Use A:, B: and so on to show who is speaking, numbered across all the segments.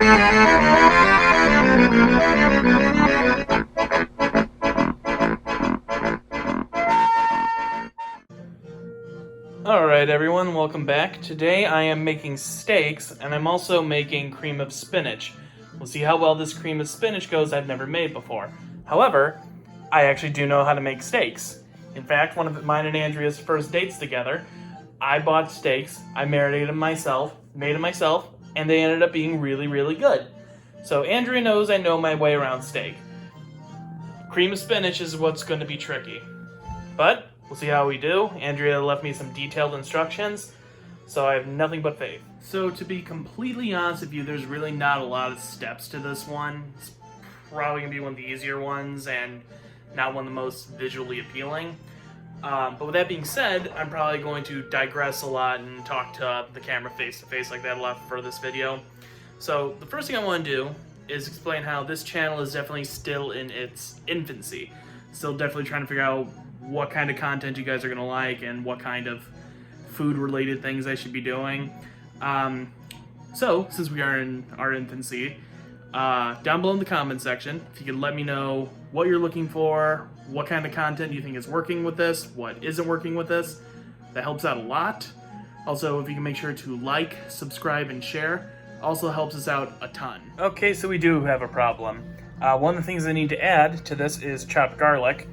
A: Alright everyone, welcome back. Today I am making steaks, and I'm also making cream of spinach. We'll see how well this cream of spinach goes. I've never made before. However, I actually do know how to make steaks. In fact, one of mine and Andrea's first dates together, I bought steaks, I marinated them myself, made them myself, and they ended up being really, really good. So Andrea knows I know my way around steak. Cream of spinach is what's going to be tricky. But we'll see how we do. Andrea left me some detailed instructions, so I have nothing but faith. So to be completely honest with you, there's really not a lot of steps to this one. It's probably going to be one of the easier ones and not one of the most visually appealing. But with that being said, I'm probably going to digress a lot and talk to the camera face to face like that a lot for this video. So the first thing I want to do is explain how this channel is definitely still in its infancy. Still definitely trying to figure out what kind of content you guys are going to like and what kind of food related things I should be doing. So since we are in our infancy, down below in the comment section, if you could let me know what you're looking for, what kind of content you think is working with this, what isn't working with this, that helps out a lot. Also, if you can make sure to like, subscribe, and share, also helps us out a ton. Okay, so we do have a problem. One of the things I need to add to this is chopped garlic.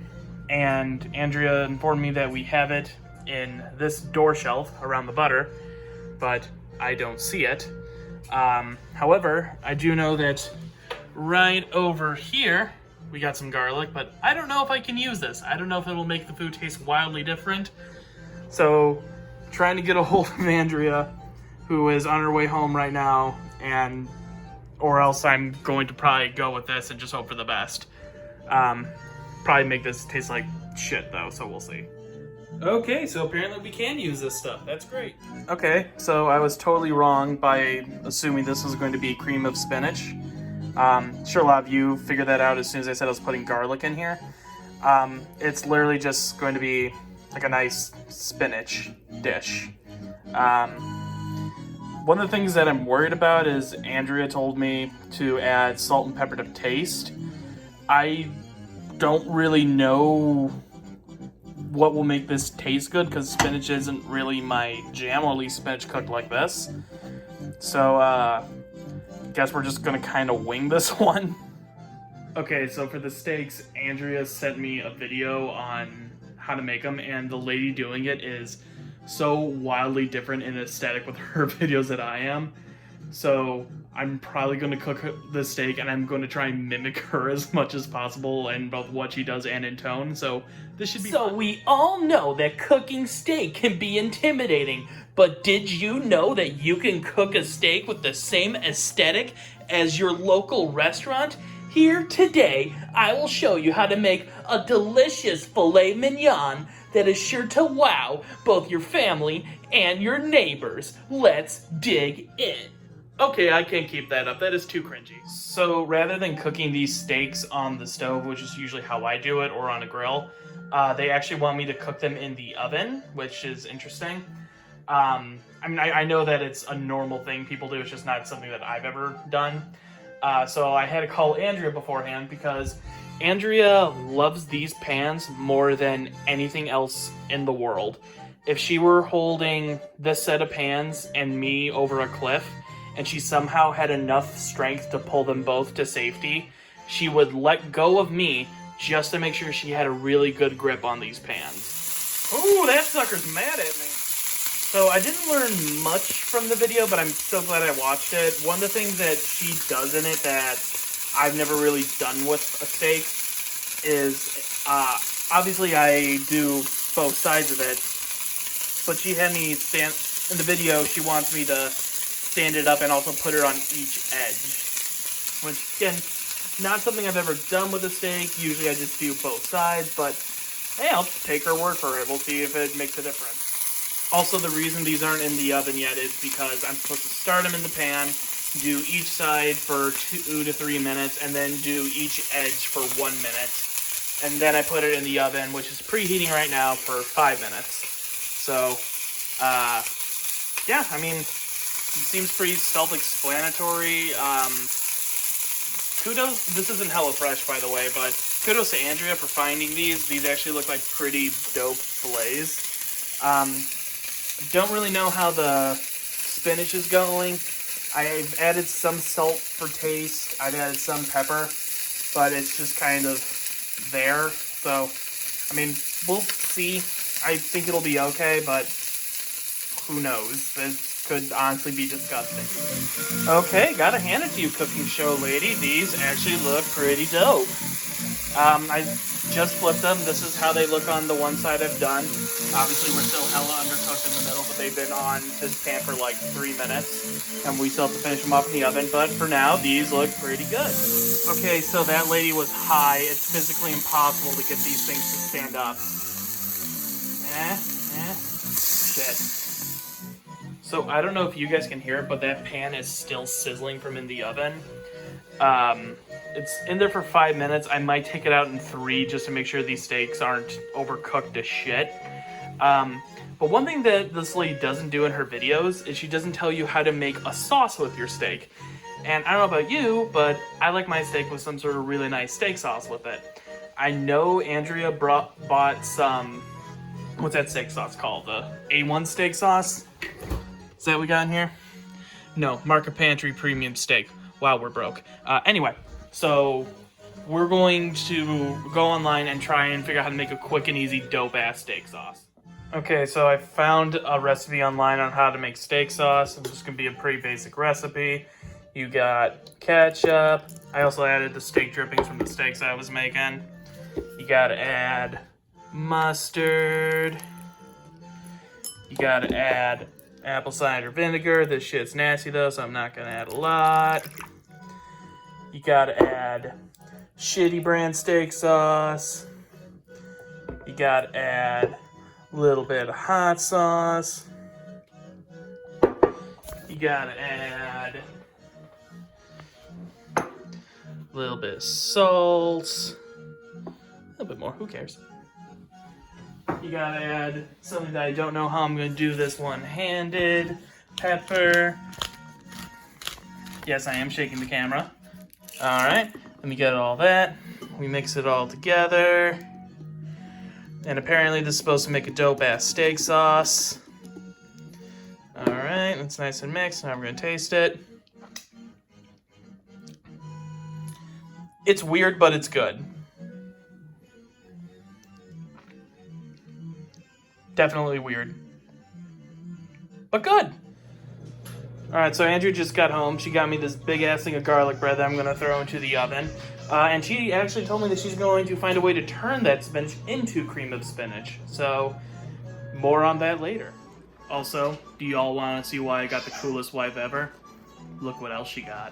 A: And Andrea informed me that we have it in this door shelf around the butter, but I don't see it. However, I do know that right over here we got some garlic, but I don't know if I can use this. I don't know if it'll make the food taste wildly different. So, trying to get a hold of Andrea, who is on her way home right now, or else I'm going to probably go with this and just hope for the best. Probably make this taste like shit though, so we'll see. Okay, so apparently we can use this stuff. That's great. Okay, so I was totally wrong by assuming this was going to be cream of spinach. Sure, a lot of you figured that out as soon as I said I was putting garlic in here. It's literally just going to be like a nice spinach dish. One of the things that I'm worried about is Andrea told me to add salt and pepper to taste. I don't really know what will make this taste good because spinach isn't really my jam, or at least spinach cooked like this. So, guess we're just gonna kind of wing this one. Okay, so for the steaks, Andrea sent me a video on how to make them, and the lady doing it is so wildly different in aesthetic with her videos that I am. So I'm probably going to cook the steak, and I'm going to try and mimic her as much as possible in both what she does and in tone. So this should be fun.
B: So we all know that cooking steak can be intimidating, but did you know that you can cook a steak with the same aesthetic as your local restaurant? Here today, I will show you how to make a delicious filet mignon that is sure to wow both your family and your neighbors. Let's dig in.
A: Okay, I can't keep that up. That is too cringy. So rather than cooking these steaks on the stove, which is usually how I do it, or on a grill, they actually want me to cook them in the oven, which is interesting. I mean, I know that it's a normal thing people do. It's just not something that I've ever done. So I had to call Andrea beforehand because Andrea loves these pans more than anything else in the world. If she were holding this set of pans and me over a cliff, and she somehow had enough strength to pull them both to safety, she would let go of me just to make sure she had a really good grip on these pans. Ooh, that sucker's mad at me. So I didn't learn much from the video, but I'm so glad I watched it. One of the things that she does in it that I've never really done with a steak is, obviously I do both sides of it, but she had me stand, in the video, she wants me to stand it up and also put it on each edge, which again, not something I've ever done with a steak. Usually I just do both sides, but hey, I'll take her word for it. We'll see if it makes a difference. Also, the reason these aren't in the oven yet is because I'm supposed to start them in the pan, do each side for 2 to 3 minutes, and then do each edge for 1 minute. And then I put it in the oven, which is preheating right now, for 5 minutes. So, yeah, I mean, seems pretty self-explanatory. Kudos, this isn't HelloFresh, by the way, but kudos to Andrea for finding these. These actually look like pretty dope fillets. Don't really know how the spinach is going. I've added some salt for taste. I've added some pepper, but it's just kind of there. So, I mean, we'll see. I think it'll be okay, but who knows? This could honestly be disgusting. Okay, gotta hand it to you, cooking show lady. These actually look pretty dope. I just flipped them. This is how they look on the one side I've done. Obviously, we're still hella undercooked in the middle, but they've been on this pan for like 3 minutes, and we still have to finish them up in the oven. But for now, these look pretty good. Okay, so that lady was high. It's physically impossible to get these things to stand up. Shit. So I don't know if you guys can hear it, but that pan is still sizzling from in the oven. It's in there for 5 minutes. I might take it out in 3 just to make sure these steaks aren't overcooked to shit. But one thing that this lady doesn't do in her videos is she doesn't tell you how to make a sauce with your steak. And I don't know about you, but I like my steak with some sort of really nice steak sauce with it. I know Andrea bought some, what's that steak sauce called? The A1 steak sauce? Is that what we got in here? No, Market Pantry Premium Steak. Wow, we're broke. Anyway, so we're going to go online and try and figure out how to make a quick and easy dope-ass steak sauce. Okay, so I found a recipe online on how to make steak sauce. It's just going to be a pretty basic recipe. You got ketchup. I also added the steak drippings from the steaks I was making. You got to add mustard. You got to add apple cider vinegar. This shit's nasty though, so I'm not gonna add a lot. You gotta add shitty brand steak sauce. You gotta add a little bit of hot sauce. You gotta add a little bit of salt. A little bit more, who cares? You gotta add something that I don't know how I'm gonna do this one-handed. Pepper. Yes, I am shaking the camera. Alright, let me get all that. We mix it all together. And apparently this is supposed to make a dope-ass steak sauce. Alright, it's nice and mixed. Now we're gonna taste it. It's weird, but it's good. Definitely weird, but good. All right, so Andrea just got home. She got me this big ass thing of garlic bread that I'm gonna throw into the oven. And she actually told me that she's going to find a way to turn that spinach into cream of spinach. So more on that later. Also, do y'all want to see why I got the coolest wife ever? Look what else she got.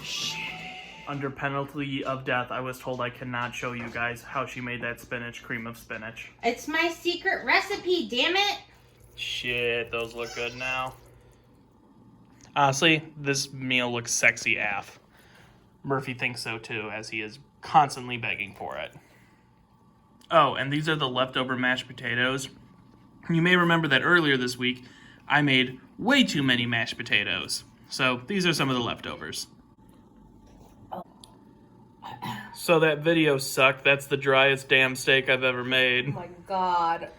A: Shit. Under penalty of death, I was told I cannot show you guys how she made that spinach cream of spinach.
C: It's my secret recipe, damn it!
A: Shit, those look good now. Honestly, this meal looks sexy AF. Murphy thinks so too, as he is constantly begging for it. Oh, and these are the leftover mashed potatoes. You may remember that earlier this week, I made way too many mashed potatoes. So these are some of the leftovers. So that video sucked. That's the driest damn steak I've ever made.
C: Oh my god.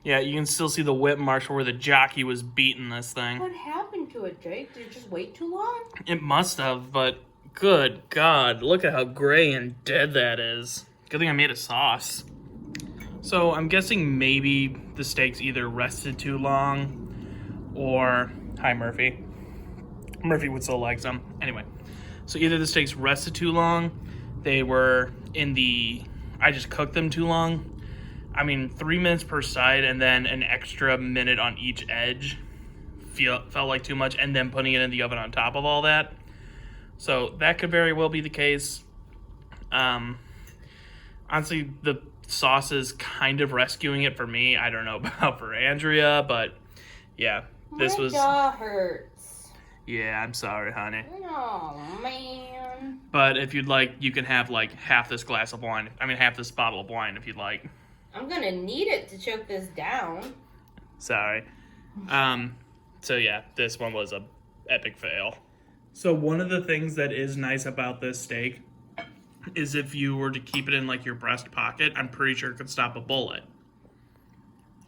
A: Yeah, you can still see the whip marks where the jockey was beating this thing.
C: What happened to it, Jake? Did it just wait too long?
A: It must have, but good God, look at how gray and dead that is. Good thing I made a sauce. So I'm guessing maybe the steaks either rested too long or... Hi, Murphy. Murphy would still like some. Anyway, so either the steaks rested too long, they were in the... I just cooked them too long. I mean, 3 minutes per side and then an extra minute on each edge felt like too much, and then putting it in the oven on top of all that. So that could very well be the case. Honestly, the sauce is kind of rescuing it for me. I don't know about for Andrea, but yeah, this was...
C: My jaw hurts.
A: Yeah, I'm sorry, honey.
C: Oh, man.
A: But if you'd like, you can have like half this glass of wine. I mean, half this bottle of wine if you'd like.
C: I'm gonna need it to choke this down.
A: Sorry. So yeah, this one was a epic fail. So one of the things that is nice about this steak is if you were to keep it in like your breast pocket, I'm pretty sure it could stop a bullet.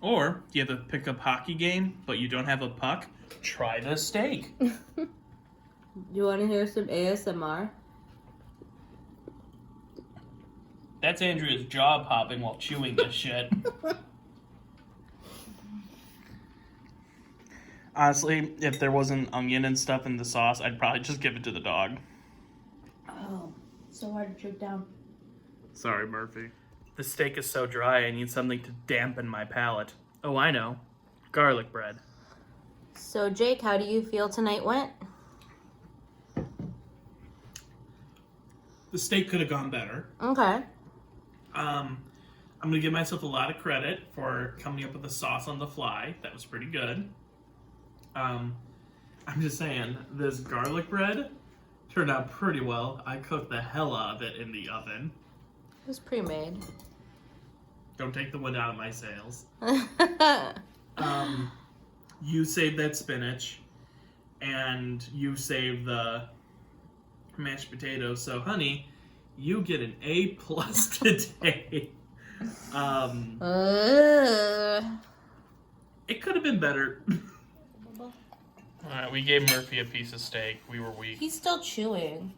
A: Or you have a pickup hockey game, but you don't have a puck, try this steak.
C: You want to hear some ASMR?
A: That's Andrea's jaw popping while chewing this shit. Honestly, if there wasn't onion and stuff in the sauce, I'd probably just give it to the dog.
C: Oh, so hard to choke down.
A: Sorry, Murphy. The steak is so dry, I need something to dampen my palate. Oh, I know. Garlic bread.
C: So, Jake, how do you feel tonight went?
A: The steak could have gone better.
C: Okay.
A: I'm gonna give myself a lot of credit for coming up with the sauce on the fly. That was pretty good. I'm just saying, this garlic bread turned out pretty well. I cooked the hell out of it in the oven.
C: It was pre-made.
A: Don't take the wind out of my sails. You saved that spinach, and you saved the mashed potatoes. So, honey, you get an A+ today. It could have been better. Alright, we gave Murphy a piece of steak. We were weak.
C: He's still chewing.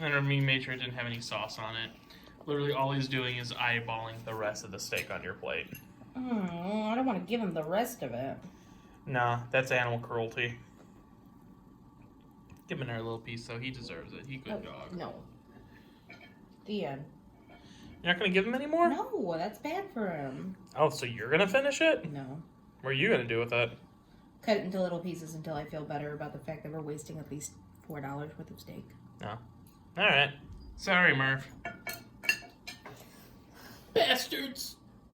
A: And we made sure it didn't have any sauce on it. Literally all he's doing is eyeballing the rest of the steak on your plate.
C: I don't want to give him the rest of it.
A: Nah, that's animal cruelty. Give him another little piece though. He deserves it. He good dog.
C: No. The end.
A: You're not gonna give him any more?
C: No, that's bad for him.
A: Oh, so you're gonna finish it?
C: No.
A: What are you gonna do with it?
C: Cut it into little pieces until I feel better about the fact that we're wasting at least $4 worth of steak.
A: No. Alright. Sorry, Murph.
B: Bastards!